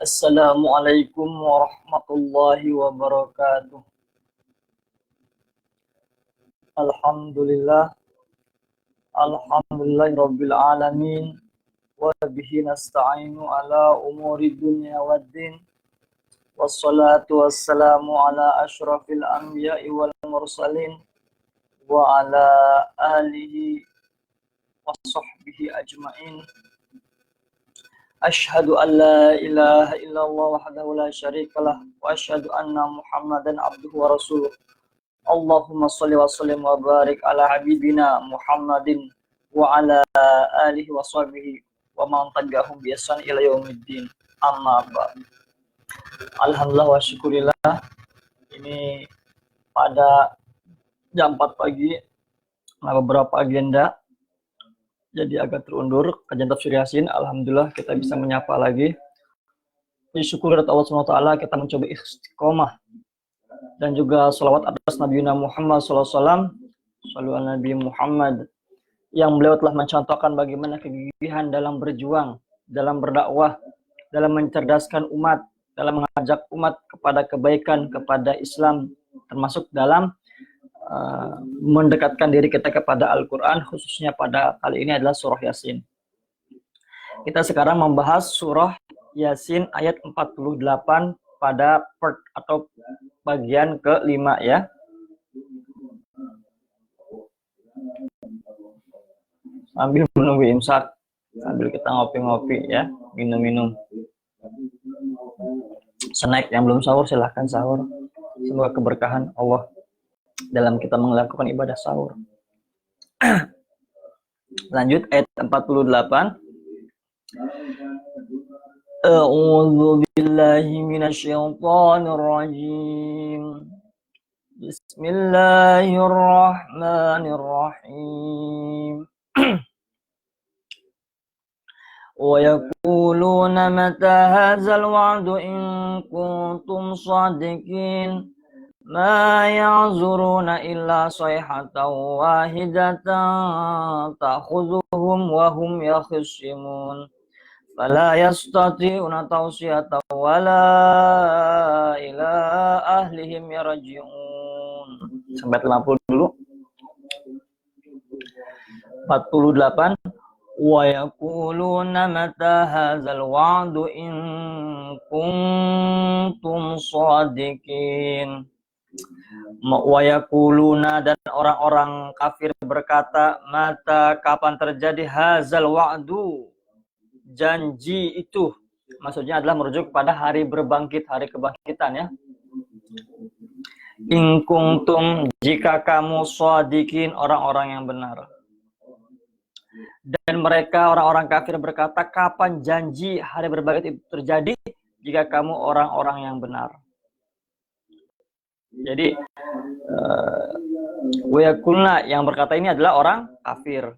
Assalamualaikum warahmatullahi wabarakatuh. Alhamdulillah, alhamdulillahirabbil alamin, wa bihi nasta'inu ala umuri dunya waddin. Wassalatu wassalamu ala asyrafil anbiya'i wal mursalin wa ala alihi wa sahbihi ajmain. Asyhadu an la ilaha illallah wahdahu la syarikalah wa asyhadu anna Muhammadan abduhu wa rasuluh. Allahumma shalli wa sallim wa barik ala habibina Muhammadin wa ala alihi wa sahbihi wa man tabi'ahum bi ihsan ila yaumiddin. Amma ba'd. Alhamdulillah wa syukurillah, ini pada jam 4 pagi beberapa agenda jadi agak terundur kajian tafsir Yasin. Alhamdulillah kita bisa menyapa lagi. Syukur kepada Allah SWT, kita mencoba istiqomah dan juga salawat atas Nabi Muhammad SAW, sallu ala Nabi Muhammad, yang beliau telah mencontohkan bagaimana kegigihan dalam berjuang, dalam berdakwah, dalam mencerdaskan umat, dalam mengajak umat kepada kebaikan, kepada Islam, termasuk dalam mendekatkan diri kita kepada Al-Quran, khususnya pada kali ini adalah surah Yasin. Kita sekarang membahas surah Yasin ayat 48 pada part atau bagian ke-5 ya. Sambil menunggu imsak, sambil kita ngopi-ngopi ya, minum-minum. Snack yang belum sahur silahkan sahur. Semoga keberkahan Allah dalam kita melakukan ibadah sahur. Lanjut ayat 48. A'udzu billahi minasyaitonir rajim. Bismillahirrahmanirrahim. Wa yaquluna mata hadzal wa'du in kuntum shadiqin. Ma ya'zuruna illa sayhatan wahidatan ta'khudhuhum wa hum yakhsimun. Fala yastati'una tawsiyatan wala ila ahlihim yarji'un. Sampai 50 dulu. 48. Wa yaquluna mata hadzal wa'du in kuntum shadiqin. Wa yaquluna, dan orang-orang kafir berkata, mata, kapan terjadi, hadzal wa'du, janji itu. Maksudnya adalah merujuk kepada hari berbangkit, hari kebangkitan ya. In kuntum, jika kamu shadiqin, orang-orang yang benar. Dan mereka orang-orang kafir berkata, kapan janji hari berbangkit itu terjadi jika kamu orang-orang yang benar. Jadi wa'akulna yang berkata ini adalah orang kafir.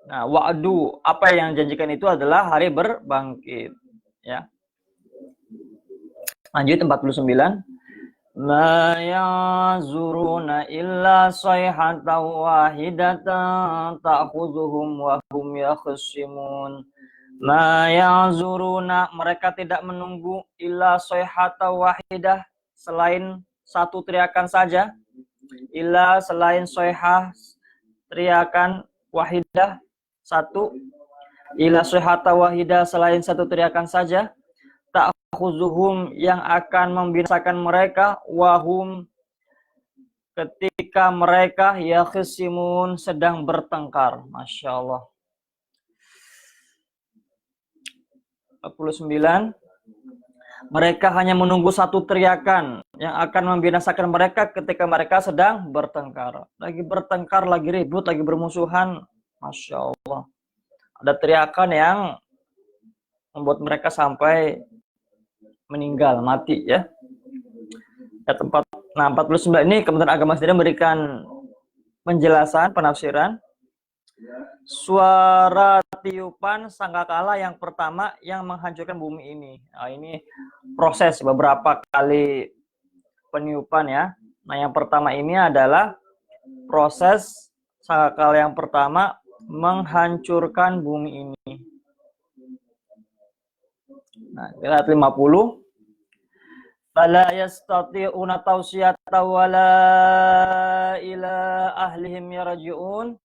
Nah, wa'du, apa yang janjikan itu adalah hari berbangkit ya. Lanjut 49. Ma ya'zuruna illa sayhatan wahidatan ta'khudhuhum wa hum yakhsimun. Ma ya'zuruna, mereka tidak menunggu, illa sayhatan wahidah, selain satu teriakan saja. Illa, selain sayhah, teriakan, wahidah, satu. Illa sayhatan wahidah, selain satu teriakan saja. Ta'khuzuhum, yang akan membinasakan mereka, wahum, ketika mereka yakhsimun sedang bertengkar. Masya Allah. 49. Mereka hanya menunggu satu teriakan yang akan membinasakan mereka ketika mereka sedang bertengkar. Lagi bertengkar, lagi ribut, lagi bermusuhan. Masya Allah. Ada teriakan yang membuat mereka sampai meninggal, mati ya. Nah, 49 ini Kementerian Agama sendiri memberikan penjelasan, penafsiran. Suara tiupan sangkakala yang pertama yang menghancurkan bumi ini. Nah, ini proses beberapa kali peniupan ya. Nah, yang pertama ini adalah proses sangkakala yang pertama menghancurkan bumi ini. Nah, lihat 50. Fala yastati'una tawsiyata wala ila ahlihim yarji'un.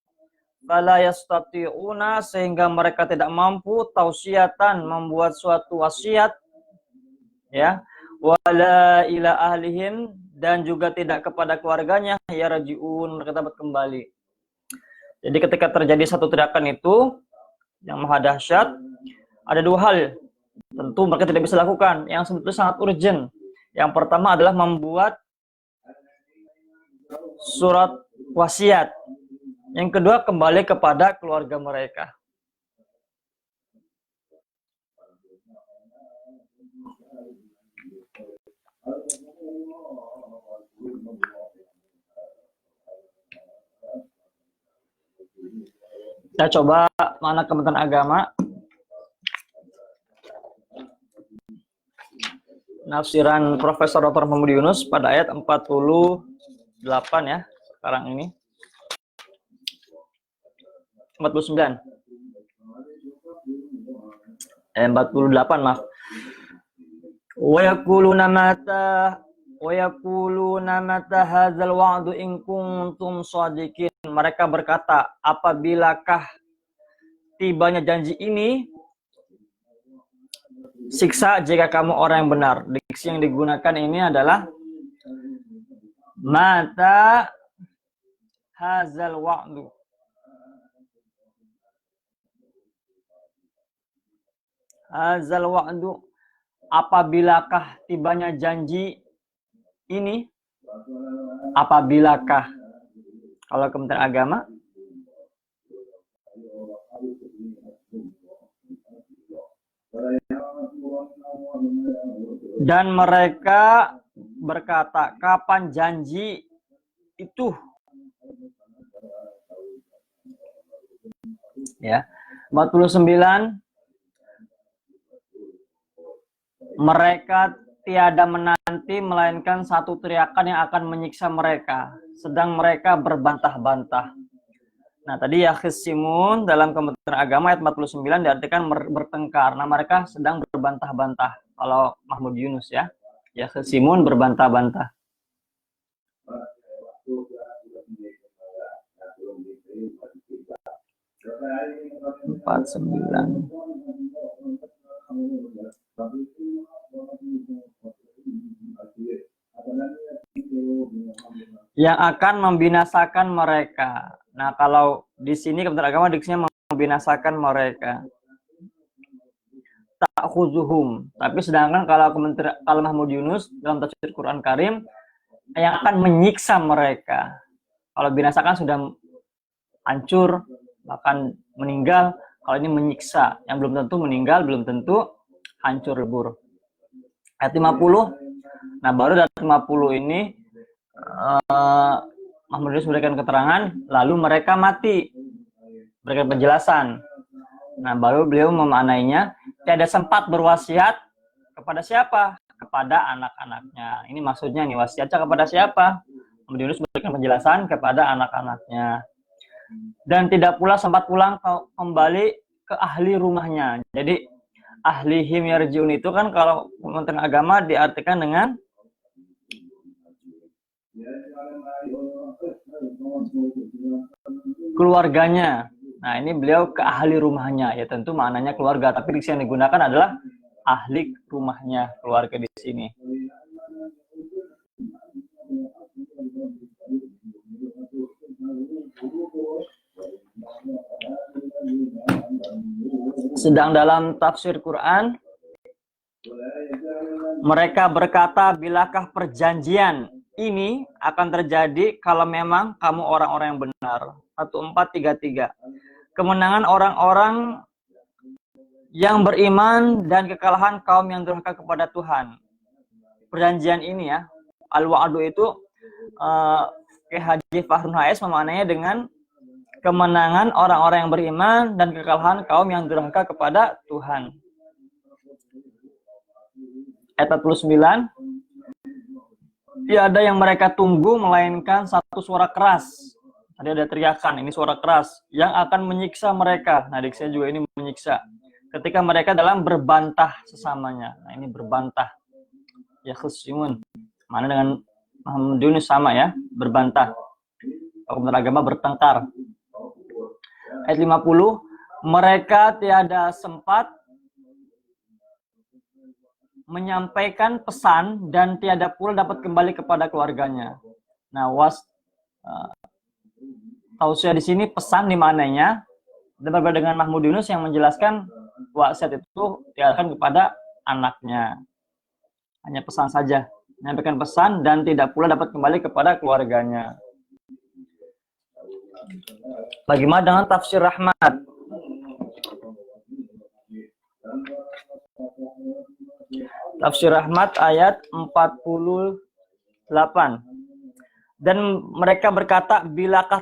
Fala yastati'una, sehingga mereka tidak mampu, tausiatan, membuat suatu wasiat ya, wala ila ahlihim, dan juga tidak kepada keluarganya, yarji'un, mereka dapat kembali. Jadi ketika terjadi satu teriakan itu yang maha dahsyat, ada dua hal tentu mereka tidak bisa lakukan yang sebetulnya sangat urgent. Yang pertama adalah membuat surat wasiat. Yang kedua, kembali kepada keluarga mereka. Kita coba mana Kementerian Agama. Nafsiran Profesor Dr. Muhammad Yunus pada ayat 48 ya, sekarang ini. 49. 48, maaf. Wa yaquluna mata hadzal wa'du in kuntum shadiqin. Mereka berkata, apabilakah tibanya janji ini, siksa jika kamu orang yang benar. Diksi yang digunakan ini adalah mata hadzal wa'du. Hadzal wa'du, apabilakah tibanya janji ini? Apabilakah. Kalau Kementerian Agama, dan mereka berkata, kapan janji itu? Ya. 49. Mereka tiada menanti melainkan satu teriakan yang akan menyiksa mereka, sedang mereka berbantah-bantah. Nah, tadi yakhsimun dalam Kementerian Agama ayat 49 diartikan bertengkar. Nah, mereka sedang berbantah-bantah. Kalau Mahmud Yunus ya, yakhsimun berbantah-bantah. 49. Yang akan membinasakan mereka. Nah, kalau di sini Kementerian Agama diksinya membinasakan mereka. Ta'khuzuhum. Tapi sedangkan kalau Mahmud Yunus dalam tafsir Quran Karim yang akan menyiksa mereka. Kalau binasakan sudah hancur, bahkan meninggal. Kalau ini menyiksa, yang belum tentu meninggal, belum tentu hancur lebur. Ayat 50. Nah, baru dari 50 ini Mahmud Yunus memberikan keterangan, lalu mereka mati. Berikan penjelasan. Nah, baru beliau memaknainya, tiada sempat berwasiat kepada siapa? Kepada anak-anaknya. Ini maksudnya nih, wasiatnya kepada siapa? Mahmud Yunus memberikan penjelasan kepada anak-anaknya. Dan tidak pula sempat pulang kembali ke ahli rumahnya. Jadi ahlihim yarji'un itu kan kalau Kementerian Agama diartikan dengan keluarganya. Nah, ini beliau ke ahli rumahnya, ya tentu maknanya keluarga, tapi diksi yang digunakan adalah ahli rumahnya, keluarga di sini. Sedang dalam tafsir Quran, mereka berkata, bilakah perjanjian ini akan terjadi kalau memang kamu orang-orang yang benar. 1433. Kemenangan orang-orang yang beriman dan kekalahan kaum yang durhaka kepada Tuhan. Perjanjian ini ya, al-wa'du itu Haji Fahrun HS memaknainya dengan kemenangan orang-orang yang beriman dan kekalahan kaum yang durhaka kepada Tuhan. Ayat 49. Tiada yang mereka tunggu melainkan satu suara keras. Tadi ada teriakan, ini suara keras yang akan menyiksa mereka. Nah, diksinya juga ini menyiksa. Ketika mereka dalam berbantah sesamanya. Nah, ini berbantah. Ya khusyun. Mana dengan Muhammad Yunus sama ya, berbantah. Hukum agama bertengkar. Ayat 50, mereka tiada sempat menyampaikan pesan dan tiada pula dapat kembali kepada keluarganya. Nah, tausiah di sini pesan di mananya, dan berbeda dengan Mahmud Yunus yang menjelaskan wasiat itu diarahkan kepada anaknya. Hanya pesan saja, menyampaikan pesan dan tidak pula dapat kembali kepada keluarganya. Bagaimana dengan tafsir rahmat? Tafsir rahmat ayat 48. Dan mereka berkata, bilakah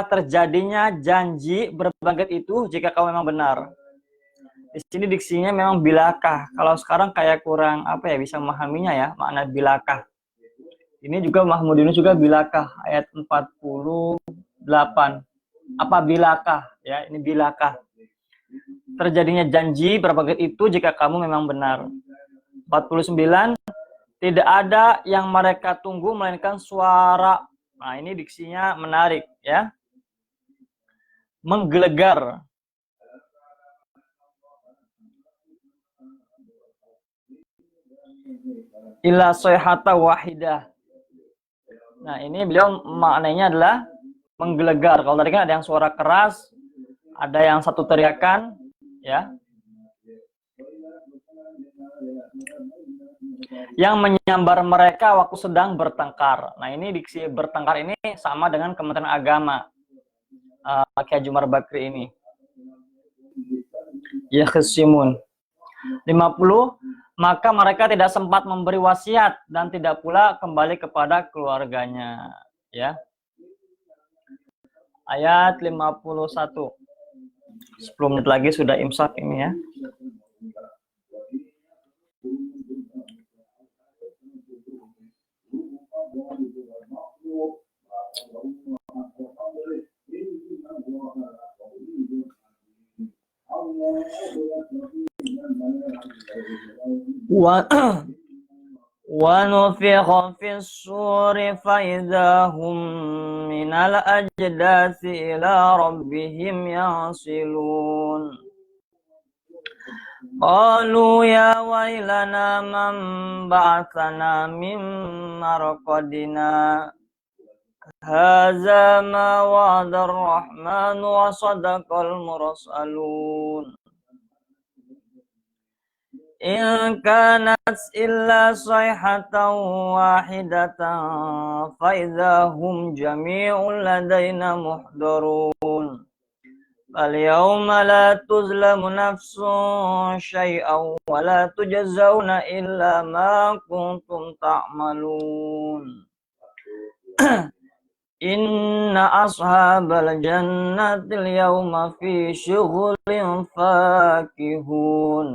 terjadinya janji berbangkit itu jika kau memang benar. Di sini diksinya memang bilakah. Kalau sekarang kayak kurang bisa memahaminya ya, makna bilakah. Ini juga Mahmud Yunus juga bilakah ayat 48. Apabillakah ya, ini bilakah. Terjadinya janji berbangkit itu jika kamu memang benar. 49. Tidak ada yang mereka tunggu melainkan suara. Nah, ini diksinya menarik ya. Menggelegar. Illa sayhata wahidah. Nah, ini beliau maknanya adalah menggelegar. Kalau tadi kan ada yang suara keras, ada yang satu teriakan ya. Yang menyambar mereka waktu sedang bertengkar. Nah, ini diksi bertengkar ini sama dengan Kementerian Agama Kiai Jumar Bakri ini. Ya khasimun. 50. Maka mereka tidak sempat memberi wasiat dan tidak pula kembali kepada keluarganya. Ya. Ayat 51. 10 menit lagi sudah imsak ini ya. Wa nufikha fis suri fa idza hum minal ajdasi ila rabbihim yasilun. Qalu ya wailana man ba'athana min marqadina hadza ma wa'ada ar-rahman wa sadaqal mursalun. In kanat illa sayhatan wahidatan fa idza hum jami'un ladaina muhdarun. فَالْيَوْمَ لَا تُظْلَمُ نَفْسٌ شَيْئًا وَلَا تُجْزَوْنَ إِلَّا مَا كُنتُمْ تَعْمَلُونَ إِنَّ أَصْحَابَ الْجَنَّةِ الْيَوْمَ فِي شُغُلٍ فَاكِهُونَ.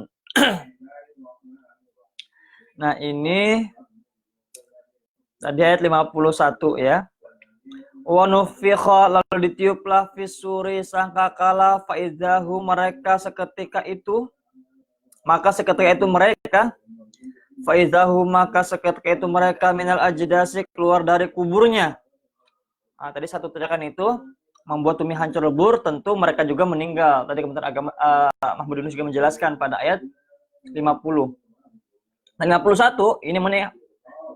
Nah, ini tadi ayat 51 ya. Wa nufikha, lalu ditiuplah fisuri sangkakala faizahu, mereka seketika itu mereka faizahu, maka seketika itu mereka minal ajdasi, keluar dari kuburnya. Nah, tadi satu teriakan itu membuat bumi hancur lebur, tentu mereka juga meninggal. Tadi Kementerian Agama Mahmud Yunus juga menjelaskan pada ayat 50. Nah, 51 ini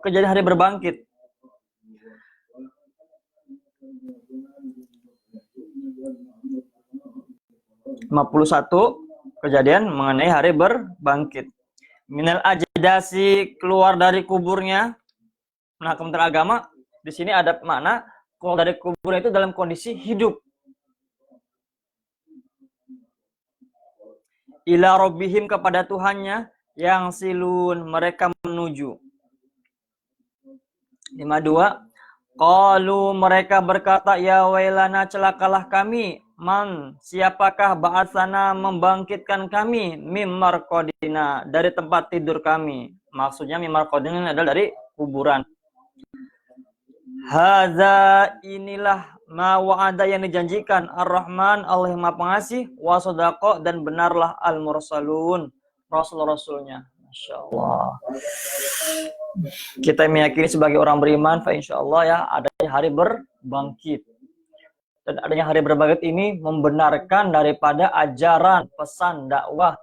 kejadian hari berbangkit. 51 kejadian mengenai hari berbangkit. Minal ajdasi, keluar dari kuburnya. Nah, Kementerian Agama di sini ada makna keluar dari kuburnya itu dalam kondisi hidup. Ila rabbihim, kepada Tuhannya, yang silun, mereka menuju. 52 qalu, mereka berkata, ya wailana, celakalah kami, man, siapakah ba'atsana, membangkitkan kami, mimar qadina, dari tempat tidur kami. Maksudnya mimar qadina adalah dari kuburan. Hadza, inilah ma wa'ada, yang dijanjikan Ar-Rahman, Allah yang Maha Pengasih, wa sadaqa, dan benarlah al-mursalun, rasul-rasulnya. Masya Allah. Kita meyakini sebagai orang beriman, fa insyaallah ya, adanya hari berbangkit. Dan adanya hari berbangkit ini membenarkan daripada ajaran, pesan, dakwah,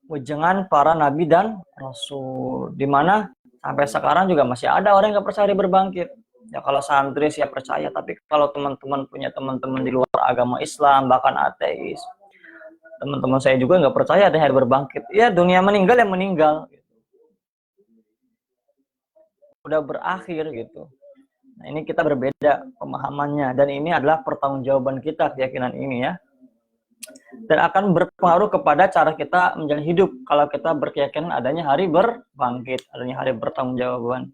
wejangan para nabi dan rasul. Di mana sampai sekarang juga masih ada orang yang nggak percaya hari berbangkit. Ya kalau santri siap percaya, tapi kalau teman-teman punya teman-teman di luar agama Islam, bahkan ateis, teman-teman saya juga nggak percaya ada hari berbangkit. Ya dunia meninggal yang meninggal, udah berakhir gitu. Nah ini kita berbeda pemahamannya, dan ini adalah pertanggungjawaban kita keyakinan ini ya. Dan akan berpengaruh kepada cara kita menjalani hidup kalau kita berkeyakinan adanya hari berbangkit, adanya hari bertanggungjawaban.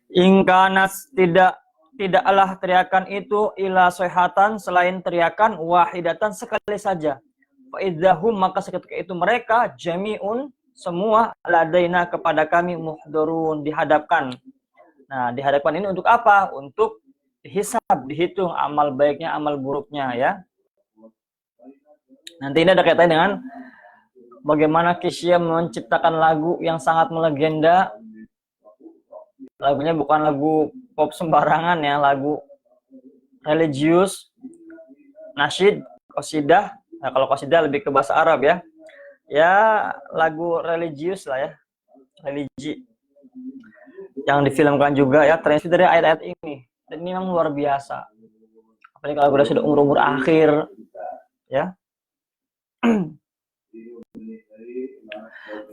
Ingkanas, tidaklah teriakan itu ila sohatan, selain teriakan wahidatan, sekali saja. Fa'idzahum, maka seketika itu mereka jami'un, semua, ladaina, kepada kami, muhdurun, dihadapkan. Nah, dihadapkan ini untuk apa? Untuk dihisab, dihitung amal baiknya, amal buruknya ya. Nanti ini ada kaitannya dengan bagaimana Kisya menciptakan lagu yang sangat melegenda. Lagunya bukan lagu pop sembarangan ya, lagu religius, nasyid, qasidah. Nah, kalau qasidah lebih ke bahasa Arab ya. Ya, lagu religius lah ya. Religi. Yang difilmkan juga ya, terinspirasi dari ayat-ayat ini. Dan ini memang luar biasa. Apalagi kalau sudah umur-umur akhir ya.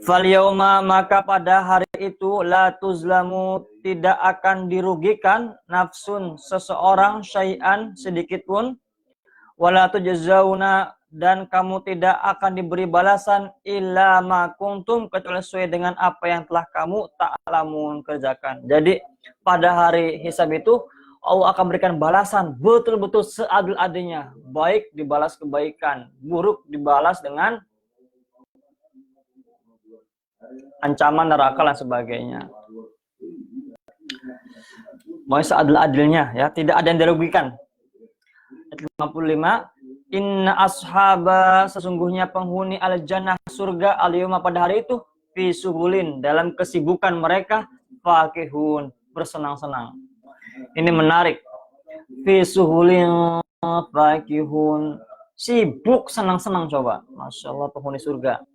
Falyawma, maka pada hari itu, la tuzlamu, tidak akan dirugikan, nafsun, seseorang, syai'an, sedikit pun, wala tujzauna, dan kamu tidak akan diberi balasan, illa ma kuntum, kecuali sesuai dengan apa yang telah kamu ta'lamun, kerjakan. Jadi pada hari hisab itu Allah akan berikan balasan betul-betul seadil-adilnya. Baik dibalas kebaikan, buruk dibalas dengan ancaman neraka dan sebagainya. Mau seadil-adilnya ya, tidak ada yang dirugikan. 55 Inna ashaba, sesungguhnya penghuni al-jannah, surga, al-yawma, pada hari itu, fi suhulin, dalam kesibukan mereka, fakihun, bersenang-senang. Ini menarik. Fi suhulin fakihun, sibuk, senang-senang, coba. Masya Allah, penghuni surga.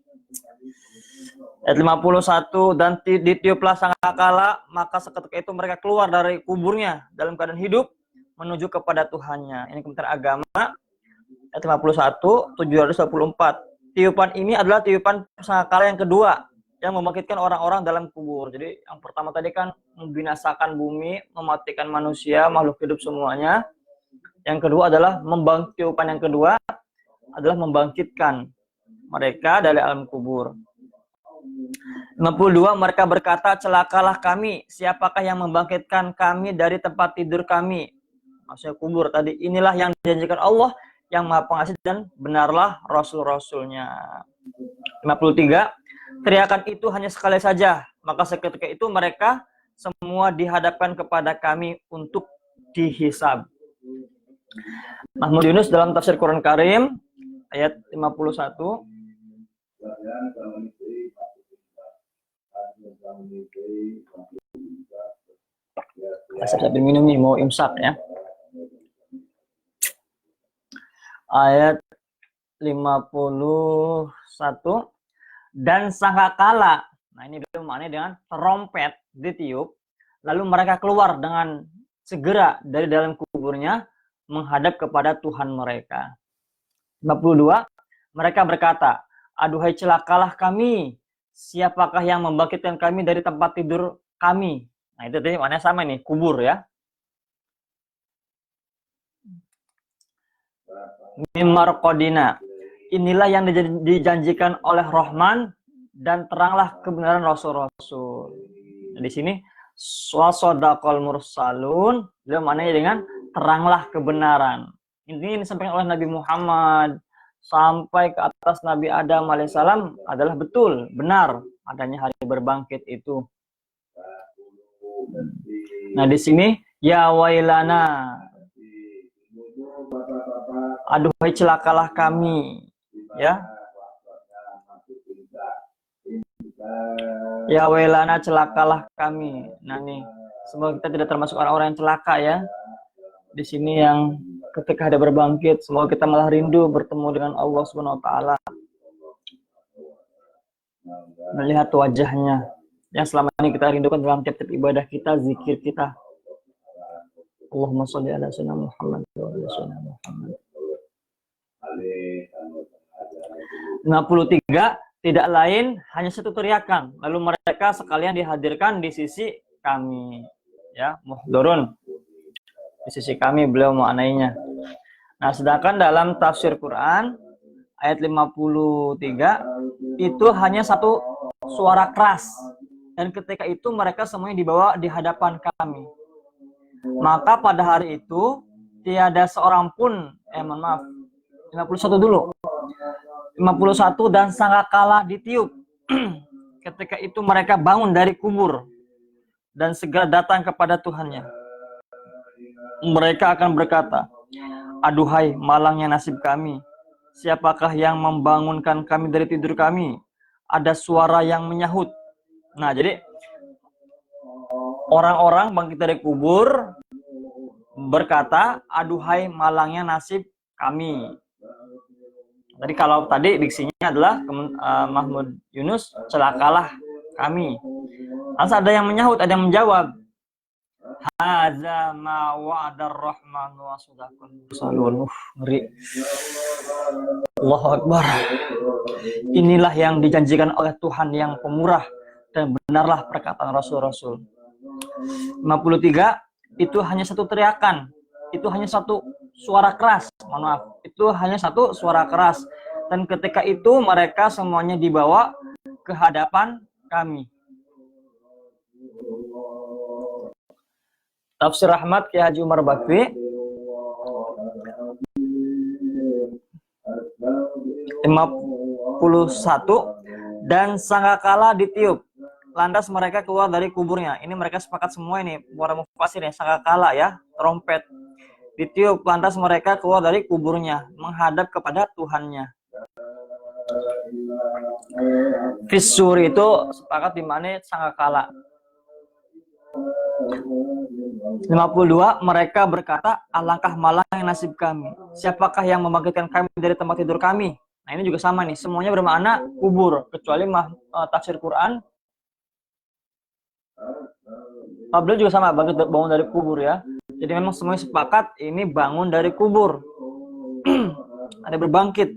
Ayat 51, dan ditiuplah sangkakala, maka seketika itu mereka keluar dari kuburnya dalam keadaan hidup menuju kepada Tuhannya. Ini Kementerian Agama ayat 51, 724. Tiupan ini adalah tiupan sangkakala yang kedua yang membangkitkan orang-orang dalam kubur. Jadi yang pertama tadi kan membinasakan bumi, mematikan manusia, makhluk hidup semuanya. Yang kedua adalah tiupan yang kedua adalah membangkitkan mereka dari alam kubur. 52, mereka berkata, celakalah kami, siapakah yang membangkitkan kami dari tempat tidur kami? Maksudnya kubur tadi. Inilah yang dijanjikan Allah yang Maha Pengasih, dan benarlah rasul-rasulnya. 53, teriakan itu hanya sekali saja, maka seketika itu mereka semua dihadapkan kepada kami untuk dihisab. Mahmud Yunus dalam tafsir Quran Karim ayat 51. Saya minum nih, mau imsak ya. Ayat 51, dan sangkakala, nah ini bermakna dengan trompet ditiup, lalu mereka keluar dengan segera dari dalam kuburnya menghadap kepada Tuhan mereka. 52, mereka berkata, aduhai celakalah kami, siapakah yang membangkitkan kami dari tempat tidur kami? Nah itu tadi maknanya sama nih, kubur ya. Mimar Qodina, inilah yang dijanjikan oleh Rahman dan teranglah kebenaran Rasul-Rasul. Nah, di sini swadaqal mursalun, beliau maknanya dengan teranglah kebenaran. Ini disampaikan oleh Nabi Muhammad sampai ke atas Nabi Adam alaihissalam adalah betul, benar adanya hari berbangkit itu. Nah di sini ya wailana, aduhai celakalah kami, ya. Ya wailana, celakalah kami. Nah nih, semoga kita tidak termasuk orang-orang yang celaka ya. Di sini yang ketika ada berbangkit, semoga kita malah rindu bertemu dengan Allah Subhanahu wa taala. Melihat wajahnya yang selama ini kita rindukan dalam tiap-tiap ibadah kita, zikir kita. Allahumma sholli ala sayyidina Muhammad wa ala sayyidina Muhammad. 53, tidak lain hanya satu teriakan, lalu mereka sekalian dihadirkan di sisi kami, ya, muhdurun, di sisi kami beliau maknainya. Nah sedangkan dalam tafsir Quran ayat 53 itu hanya satu suara keras, dan ketika itu mereka semuanya dibawa di hadapan kami. Maka pada hari itu tiada seorang pun, mohon maaf, 51 dulu. 51, dan sangkakala ditiup. Ketika itu mereka bangun dari kubur dan segera datang kepada Tuhannya. Mereka akan berkata, aduhai malangnya nasib kami, siapakah yang membangunkan kami dari tidur kami? Ada suara yang menyahut. Nah jadi orang-orang bangkit dari kubur berkata, aduhai malangnya nasib kami. Tadi kalau tadi diksinya adalah Mahmud Yunus, celakalah kami. Lalu ada yang menyahut, ada yang menjawab, hadza ma wa'adar rahman wa sadaqal mursalun. Ngeri. Allahu Akbar. Inilah yang dijanjikan oleh Tuhan yang pemurah dan benarlah perkataan Rasul-Rasul. 53, itu hanya satu teriakan, itu hanya satu suara keras, mohon maaf, itu hanya satu suara keras, dan ketika itu mereka semuanya dibawa ke hadapan kami. Tafsir Rahmat Kiai Haji Umar Bakri 51, dan sangkakala ditiup, lantas mereka keluar dari kuburnya. Ini mereka sepakat semua ini, para mufassir ya, sangkakala ya, trompet ditiup, lantas mereka keluar dari kuburnya menghadap kepada Tuhannya. Fisur itu sepakat di mana sangkakala. 52, mereka berkata, alangkah malang nasib kami, siapakah yang membangkitkan kami dari tempat tidur kami? Nah ini juga sama nih, semuanya bermakna kubur, kecuali tafsir Quran. Beliau juga sama, bangun dari kubur ya. Jadi memang semuanya sepakat ini bangun dari kubur. Ada berbangkit.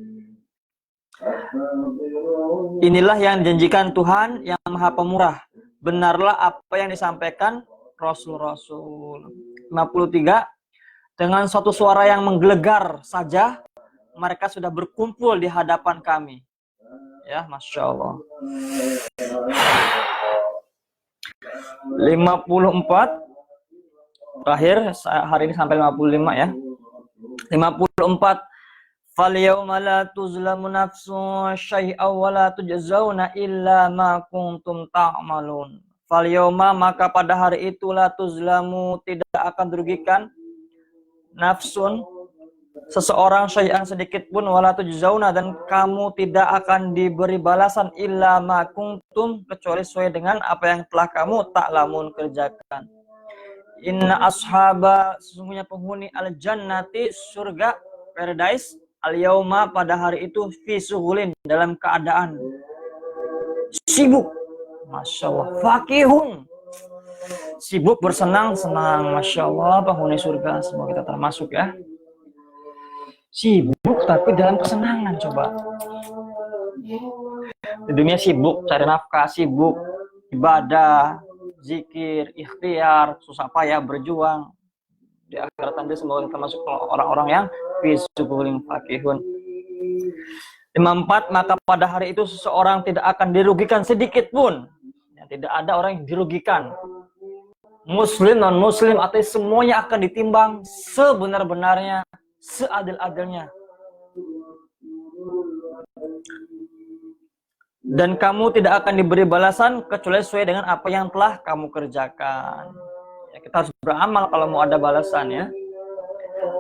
Inilah yang dijanjikan Tuhan yang Maha Pemurah. Benarlah apa yang disampaikan Rasul-Rasul. 53, dengan suatu suara yang menggelegar saja mereka sudah berkumpul di hadapan kami. Ya, Masya Allah. 54, terakhir hari ini sampai 55 ya. 54, fal yauma la tuzlamu nafsun syai'aw wa la tujzauna illa ma kuntum ta'malun. Fal yauma, maka pada hari itu, la tuzlamu, tidak akan dirugikan nafsun, seseorang, syai'an, sedikit pun, wa la tujzauna, dan kamu tidak akan diberi balasan, illa ma kuntum, kecuali sesuai dengan apa yang telah kamu ta'lamun, kerjakan. Inna ashaba, sesungguhnya penghuni al-jannati, surga, paradise, al-yauma, pada hari itu, fi sughulin, dalam keadaan sibuk. Masya Allah. Fakihun, sibuk bersenang-senang. Masya Allah, penghuni surga, semoga kita termasuk ya. Sibuk tapi dalam kesenangan, coba. Di dunia sibuk cari nafkah, sibuk ibadah, zikir, ikhtiar, susah payah berjuang. Di akhirat nanti semoga kita masuk orang-orang yang fi suburin fakihun. 54, maka pada hari itu seseorang tidak akan dirugikan sedikit pun. Ya, tidak ada orang yang dirugikan. Muslim, non-muslim, atau semuanya akan ditimbang sebenar-benarnya, seadil-adilnya. Dan kamu tidak akan diberi balasan kecuali sesuai dengan apa yang telah kamu kerjakan. Ya, kita harus beramal kalau mau ada balasan ya.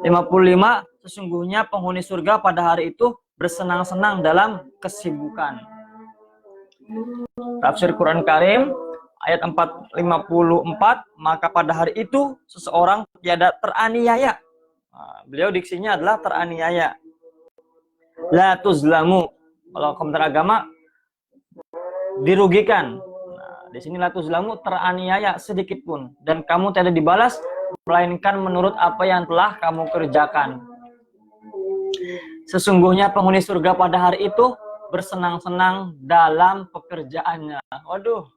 55, sesungguhnya penghuni surga pada hari itu bersenang-senang dalam kesibukan. Tafsir Quran Karim ayat 54, maka pada hari itu seseorang tiada teraniaya. Nah, beliau diksinya adalah teraniaya. La tuzlamu. Kalau komentar agama dirugikan. Nah, di sini la tuzlamu, teraniaya sedikit pun, dan kamu tidak dibalas melainkan menurut apa yang telah kamu kerjakan. Sesungguhnya penghuni surga pada hari itu bersenang-senang dalam pekerjaannya. Waduh,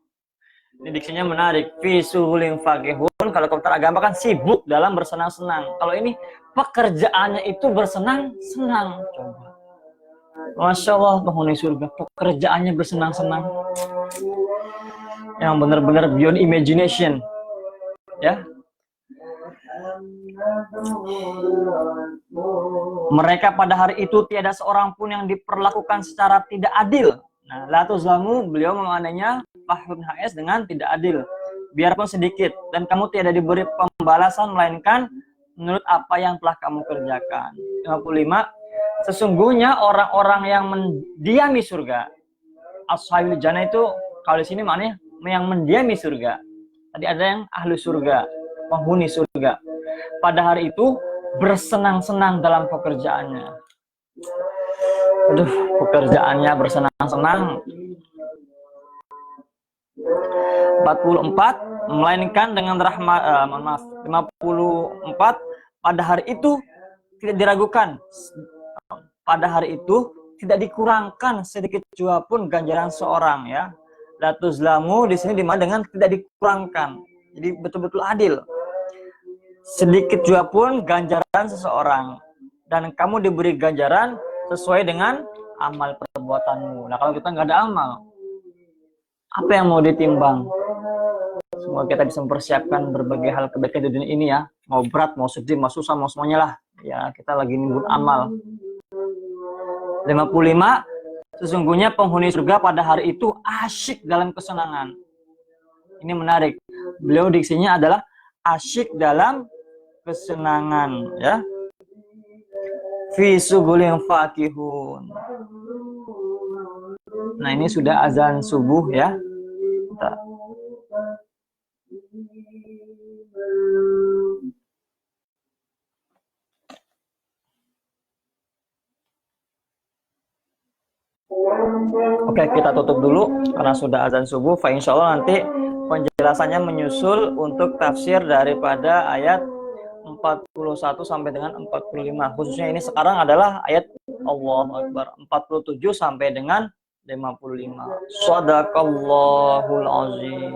ini diksinya menarik. Fi suhulin fakihun. Kalau komentar agama kan sibuk dalam bersenang-senang. Kalau ini pekerjaannya itu bersenang-senang. Coba. Masya Allah, penghuni surga pekerjaannya bersenang-senang. Yang benar-benar beyond imagination. Ya. Mereka pada hari itu tiada seorang pun yang diperlakukan secara tidak adil. Nah, la tuzlamu, beliau memaknainya Fahun HS dengan tidak adil, biarpun sedikit, dan kamu tidak diberi pembalasan melainkan menurut apa yang telah kamu kerjakan. 55, sesungguhnya orang-orang yang mendiami surga, ashabul jannah itu kalau di sini maknanya yang mendiami surga. Tadi ada yang ahli surga, penghuni surga. Pada hari itu bersenang-senang dalam pekerjaannya. Aduh, pekerjaannya bersenang-senang. 44, melainkan dengan rahmat, 54, pada hari itu tidak diragukan. Pada hari itu tidak dikurangkan sedikit jua pun ganjaran seorang, ya. La tuzlamu di sini dimana dengan tidak dikurangkan. Jadi betul-betul adil. Sedikit jua pun ganjaran seseorang, dan kamu diberi ganjaran sesuai dengan amal perbuatanmu. Nah, kalau kita nggak ada amal, apa yang mau ditimbang? Semoga kita bisa mempersiapkan berbagai hal kebaikan di dunia ini ya. Mau berat, mau sedih, mau susah, mau semuanya lah. Ya, kita lagi nimbun amal. 55, sesungguhnya penghuni surga pada hari itu asyik dalam kesenangan. Ini menarik. Beliau diksinya adalah asyik dalam kesenangan, ya. Fi subulin fakihun. Nah, ini sudah azan subuh ya. Kita. Oke, kita tutup dulu karena sudah azan subuh. Insya Allah nanti penjelasannya menyusul untuk tafsir daripada ayat 41 sampai dengan 45. Khususnya ini sekarang adalah ayat Allahu Akbar 47 sampai dengan 55. Shadaqallahul azim.